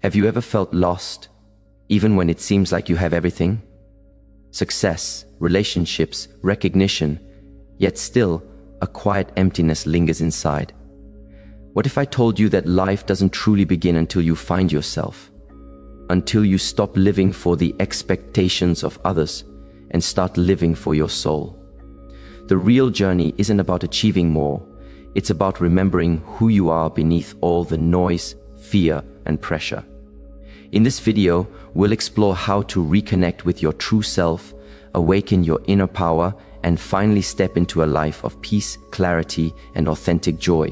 Have you ever felt lost, even when it seems like you have everything? Success, relationships, recognition, yet still, a quiet emptiness lingers inside. What if I told you that life doesn't truly begin until you find yourself? Until you stop living for the expectations of others and start living for your soul. The real journey isn't about achieving more, it's about remembering who you are beneath all the noise, fear, and pressure. In this video, we'll explore how to reconnect with your true self, awaken your inner power, and finally step into a life of peace, clarity, and authentic joy.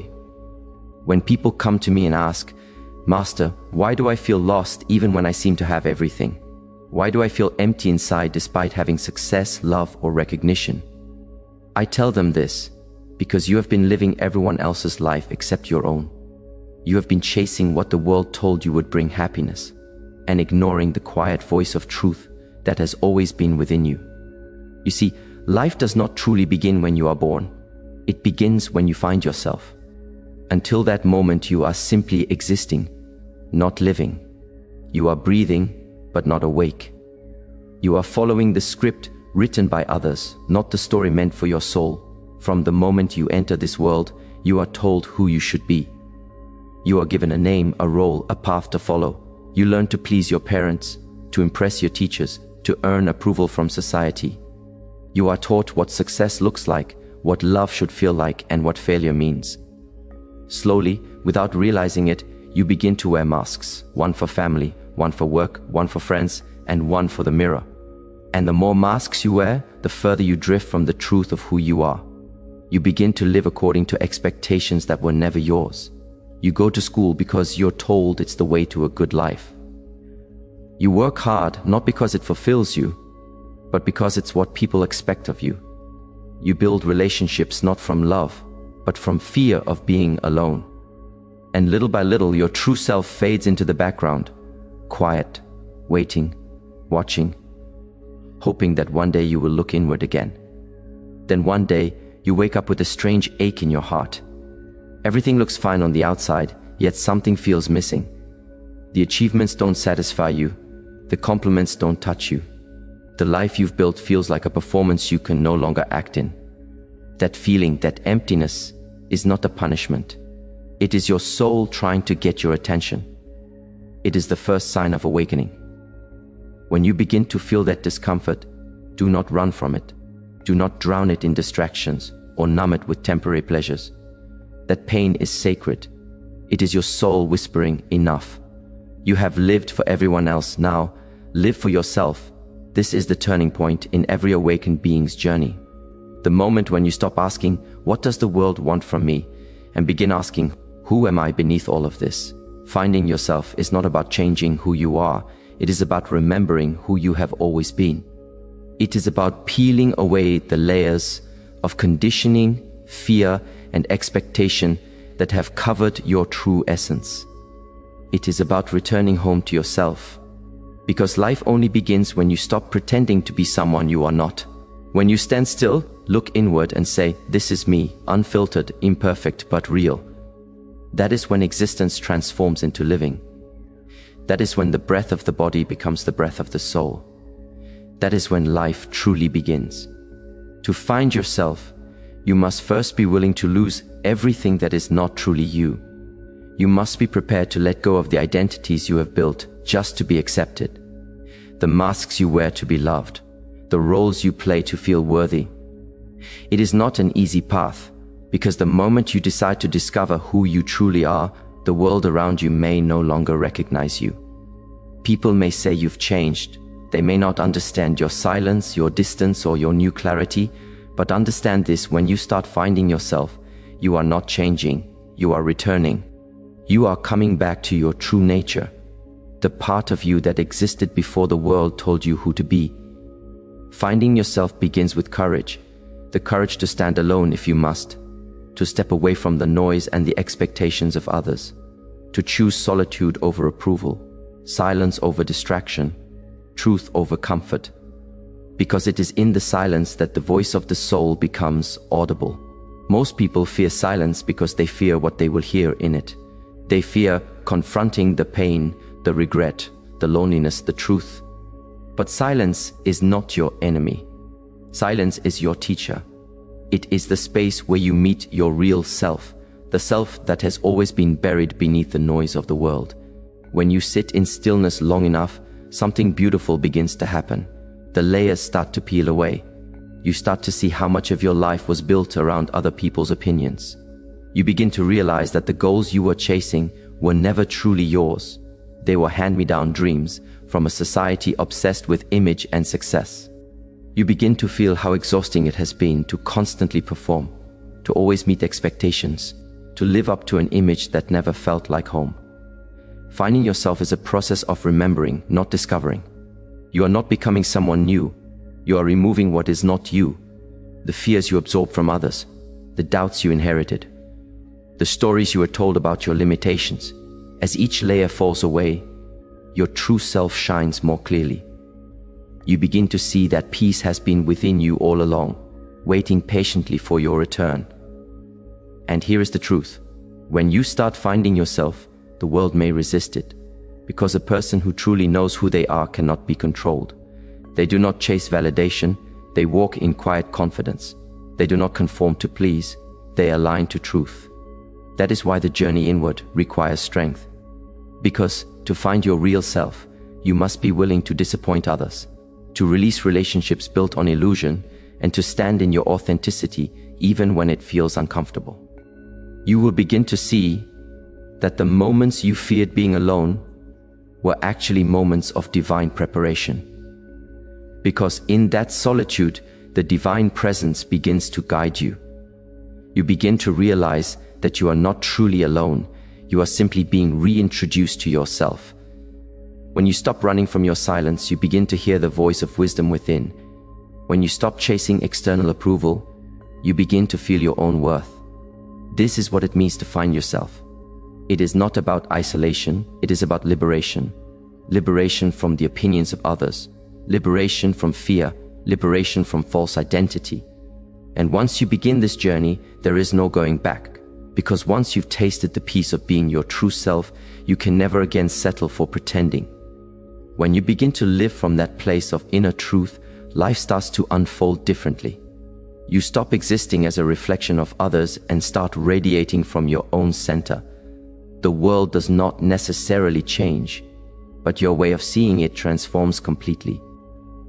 When people come to me and ask, "Master, why do I feel lost even when I seem to have everything? Why do I feel empty inside despite having success, love, or recognition?" I tell them this, because you have been living everyone else's life except your own. You have been chasing what the world told you would bring happiness, and ignoring the quiet voice of truth that has always been within you. You see, life does not truly begin when you are born. It begins when you find yourself. Until that moment, you are simply existing, not living. You are breathing, but not awake. You are following the script written by others, not the story meant for your soul. From the moment you enter this world, you are told who you should be. You are given a name, a role, a path to follow. You learn to please your parents, to impress your teachers, to earn approval from society. You are taught what success looks like, what love should feel like, and what failure means. Slowly, without realizing it, you begin to wear masks, one for family, one for work, one for friends, and one for the mirror. And the more masks you wear, the further you drift from the truth of who you are. You begin to live according to expectations that were never yours. You go to school because you're told it's the way to a good life. You work hard not because it fulfills you, but because it's what people expect of you. You build relationships not from love, but from fear of being alone. And little by little, your true self fades into the background, quiet, waiting, watching, hoping that one day you will look inward again. Then one day, you wake up with a strange ache in your heart. Everything looks fine on the outside, yet something feels missing. The achievements don't satisfy you. The compliments don't touch you. The life you've built feels like a performance you can no longer act in. That feeling, that emptiness, is not a punishment. It is your soul trying to get your attention. It is the first sign of awakening. When you begin to feel that discomfort, do not run from it. Do not drown it in distractions or numb it with temporary pleasures. That pain is sacred. It is your soul whispering, "Enough. You have lived for everyone else, now live for yourself." This is the turning point in every awakened being's journey. The moment when you stop asking, "What does the world want from me?" and begin asking, "Who am I beneath all of this?" Finding yourself is not about changing who you are. It is about remembering who you have always been. It is about peeling away the layers of conditioning, fear, and expectation that have covered your true essence. It is about returning home to yourself. Because life only begins when you stop pretending to be someone you are not. When you stand still, look inward and say, "This is me, unfiltered, imperfect, but real." That is when existence transforms into living. That is when the breath of the body becomes the breath of the soul. That is when life truly begins. To find yourself, you must first be willing to lose everything that is not truly you. You must be prepared to let go of the identities you have built just to be accepted. The masks you wear to be loved. The roles you play to feel worthy. It is not an easy path, because the moment you decide to discover who you truly are, the world around you may no longer recognize you. People may say you've changed. They may not understand your silence, your distance, or your new clarity, but understand this: when you start finding yourself, you are not changing, you are returning. You are coming back to your true nature, the part of you that existed before the world told you who to be. Finding yourself begins with courage, the courage to stand alone if you must, to step away from the noise and the expectations of others, to choose solitude over approval, silence over distraction, truth over comfort. Because it is in the silence that the voice of the soul becomes audible. Most people fear silence because they fear what they will hear in it. They fear confronting the pain, the regret, the loneliness, the truth. But silence is not your enemy. Silence is your teacher. It is the space where you meet your real self, the self that has always been buried beneath the noise of the world. When you sit in stillness long enough, something beautiful begins to happen. The layers start to peel away. You start to see how much of your life was built around other people's opinions. You begin to realize that the goals you were chasing were never truly yours. They were hand-me-down dreams from a society obsessed with image and success. You begin to feel how exhausting it has been to constantly perform, to always meet expectations, to live up to an image that never felt like home. Finding yourself is a process of remembering, not discovering. You are not becoming someone new. You are removing what is not you, the fears you absorbed from others, the doubts you inherited, the stories you were told about your limitations. As each layer falls away, your true self shines more clearly. You begin to see that peace has been within you all along, waiting patiently for your return. And here is the truth. When you start finding yourself, the world may resist it, because a person who truly knows who they are cannot be controlled. They do not chase validation, they walk in quiet confidence. They do not conform to please, they align to truth. That is why the journey inward requires strength. Because to find your real self, you must be willing to disappoint others, to release relationships built on illusion, and to stand in your authenticity even when it feels uncomfortable. You will begin to see that the moments you feared being alone were actually moments of divine preparation. Because in that solitude, the divine presence begins to guide you. You begin to realize that you are not truly alone. You are simply being reintroduced to yourself. When you stop running from your silence, you begin to hear the voice of wisdom within. When you stop chasing external approval, you begin to feel your own worth. This is what it means to find yourself. It is not about isolation, it is about liberation. Liberation from the opinions of others, liberation from fear, liberation from false identity. And once you begin this journey, there is no going back. Because once you've tasted the peace of being your true self, you can never again settle for pretending. When you begin to live from that place of inner truth, life starts to unfold differently. You stop existing as a reflection of others and start radiating from your own center. The world does not necessarily change, but your way of seeing it transforms completely.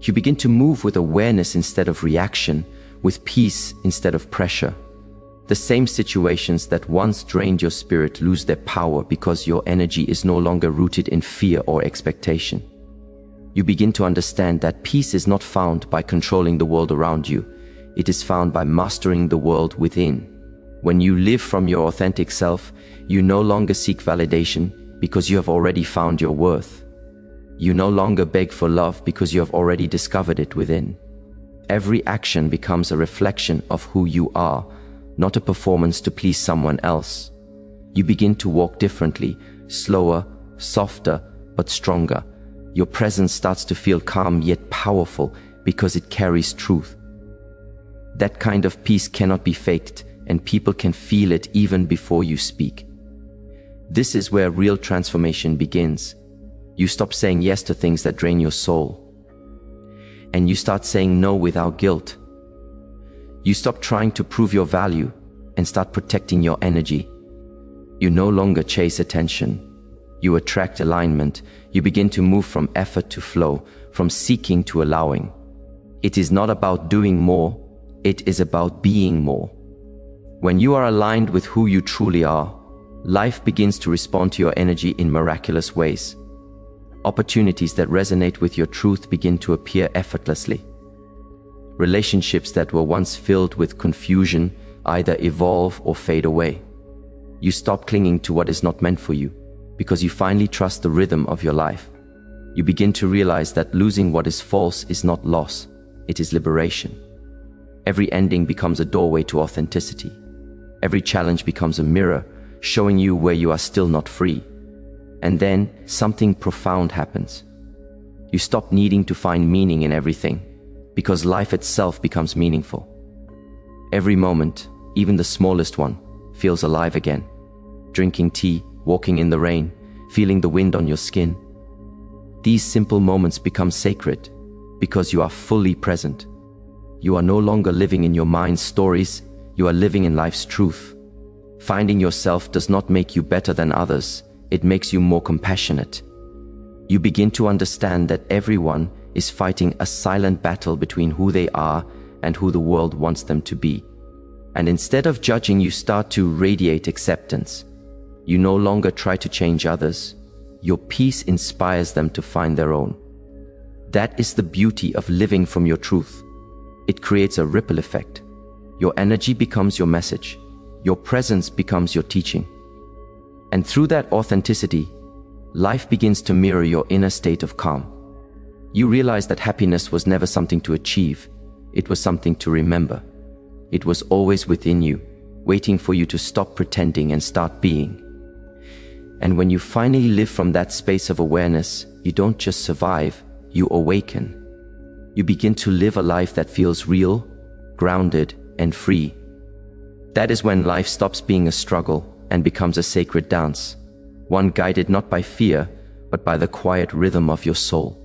You begin to move with awareness instead of reaction, with peace instead of pressure. The same situations that once drained your spirit lose their power because your energy is no longer rooted in fear or expectation. You begin to understand that peace is not found by controlling the world around you. It is found by mastering the world within. When you live from your authentic self, you no longer seek validation because you have already found your worth. You no longer beg for love because you have already discovered it within. Every action becomes a reflection of who you are, not a performance to please someone else. You begin to walk differently, slower, softer, but stronger. Your presence starts to feel calm yet powerful because it carries truth. That kind of peace cannot be faked, and people can feel it even before you speak. This is where real transformation begins. You stop saying yes to things that drain your soul, and you start saying no without guilt. You stop trying to prove your value and start protecting your energy. You no longer chase attention. You attract alignment. You begin to move from effort to flow, from seeking to allowing. It is not about doing more, it is about being more. When you are aligned with who you truly are, life begins to respond to your energy in miraculous ways. Opportunities that resonate with your truth begin to appear effortlessly. Relationships that were once filled with confusion either evolve or fade away. You stop clinging to what is not meant for you because you finally trust the rhythm of your life. You begin to realize that losing what is false is not loss, it is liberation. Every ending becomes a doorway to authenticity. Every challenge becomes a mirror, showing you where you are still not free. And then something profound happens. You stop needing to find meaning in everything, because life itself becomes meaningful. Every moment, even the smallest one, feels alive again. Drinking tea, walking in the rain, feeling the wind on your skin. These simple moments become sacred because you are fully present. You are no longer living in your mind's stories, you are living in life's truth. Finding yourself does not make you better than others, it makes you more compassionate. You begin to understand that everyone is fighting a silent battle between who they are and who the world wants them to be. And instead of judging, you start to radiate acceptance. You no longer try to change others. Your peace inspires them to find their own. That is the beauty of living from your truth. It creates a ripple effect. Your energy becomes your message. Your presence becomes your teaching. And through that authenticity, life begins to mirror your inner state of calm. You realize that happiness was never something to achieve. It was something to remember. It was always within you, waiting for you to stop pretending and start being. And when you finally live from that space of awareness, you don't just survive, you awaken. You begin to live a life that feels real, grounded, and free. That is when life stops being a struggle and becomes a sacred dance, one guided not by fear, but by the quiet rhythm of your soul.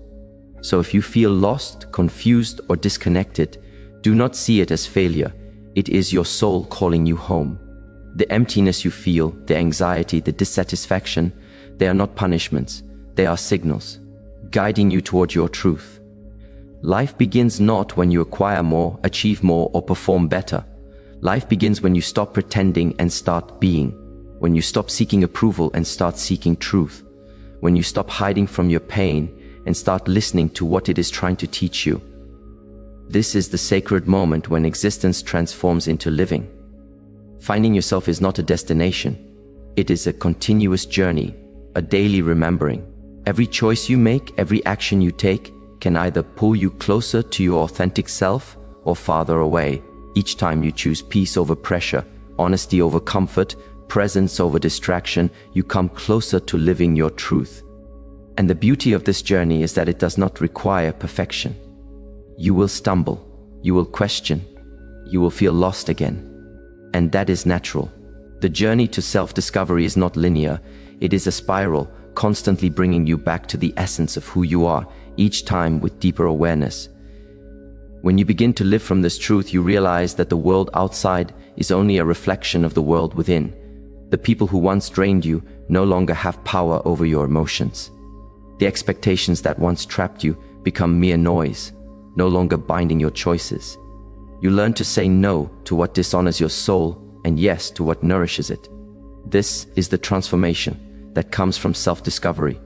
So if you feel lost, confused, or disconnected, do not see it as failure. It is your soul calling you home. The emptiness you feel, the anxiety, the dissatisfaction, they are not punishments, they are signals, guiding you toward your truth. Life begins not when you acquire more, achieve more, or perform better. Life begins when you stop pretending and start being, when you stop seeking approval and start seeking truth, when you stop hiding from your pain and start listening to what it is trying to teach you. This is the sacred moment when existence transforms into living. Finding yourself is not a destination. It is a continuous journey, a daily remembering. Every choice you make, every action you take, can either pull you closer to your authentic self or farther away. Each time you choose peace over pressure, honesty over comfort, presence over distraction, you come closer to living your truth. And the beauty of this journey is that it does not require perfection. You will stumble, you will question, you will feel lost again. And that is natural. The journey to self-discovery is not linear, it is a spiral, constantly bringing you back to the essence of who you are, each time with deeper awareness. When you begin to live from this truth, you realize that the world outside is only a reflection of the world within. The people who once drained you no longer have power over your emotions. The expectations that once trapped you become mere noise, no longer binding your choices. You learn to say no to what dishonors your soul and yes to what nourishes it. This is the transformation that comes from self-discovery.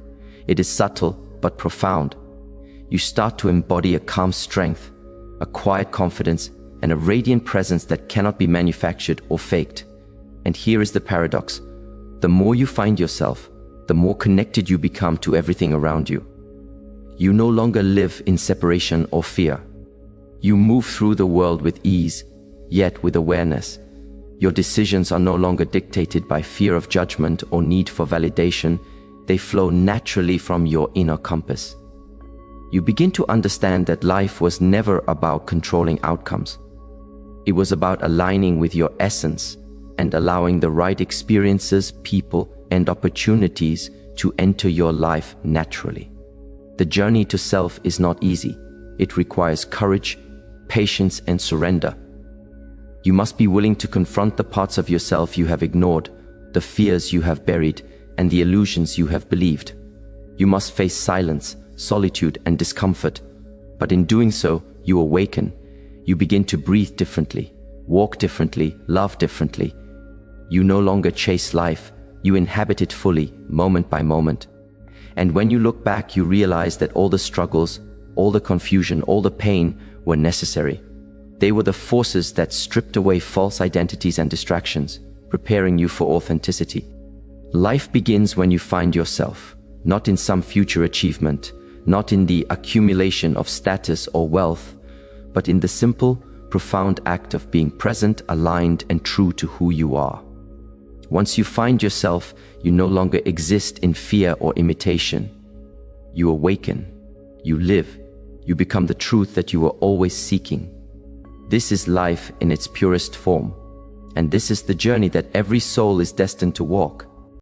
It is subtle but profound. You start to embody a calm strength, a quiet confidence, and a radiant presence that cannot be manufactured or faked. And here is the paradox. The more you find yourself, the more connected you become to everything around you. You no longer live in separation or fear. You move through the world with ease, yet with awareness. Your decisions are no longer dictated by fear of judgment or need for validation. They flow naturally from your inner compass. You begin to understand that life was never about controlling outcomes. It was about aligning with your essence and allowing the right experiences, people, and opportunities to enter your life naturally. The journey to self is not easy. It requires courage, patience, and surrender. You must be willing to confront the parts of yourself you have ignored, the fears you have buried, and the illusions you have believed. You must face silence, solitude, and discomfort. But in doing so, you awaken. You begin to breathe differently, walk differently, love differently. You no longer chase life. You inhabit it fully, moment by moment. And when you look back, you realize that all the struggles, all the confusion, all the pain were necessary. They were the forces that stripped away false identities and distractions, preparing you for authenticity. Life begins when you find yourself, not in some future achievement, not in the accumulation of status or wealth, but in the simple, profound act of being present, aligned, and true to who you are. Once you find yourself, you no longer exist in fear or imitation. You awaken, you live, you become the truth that you were always seeking. This is life in its purest form, and this is the journey that every soul is destined to walk.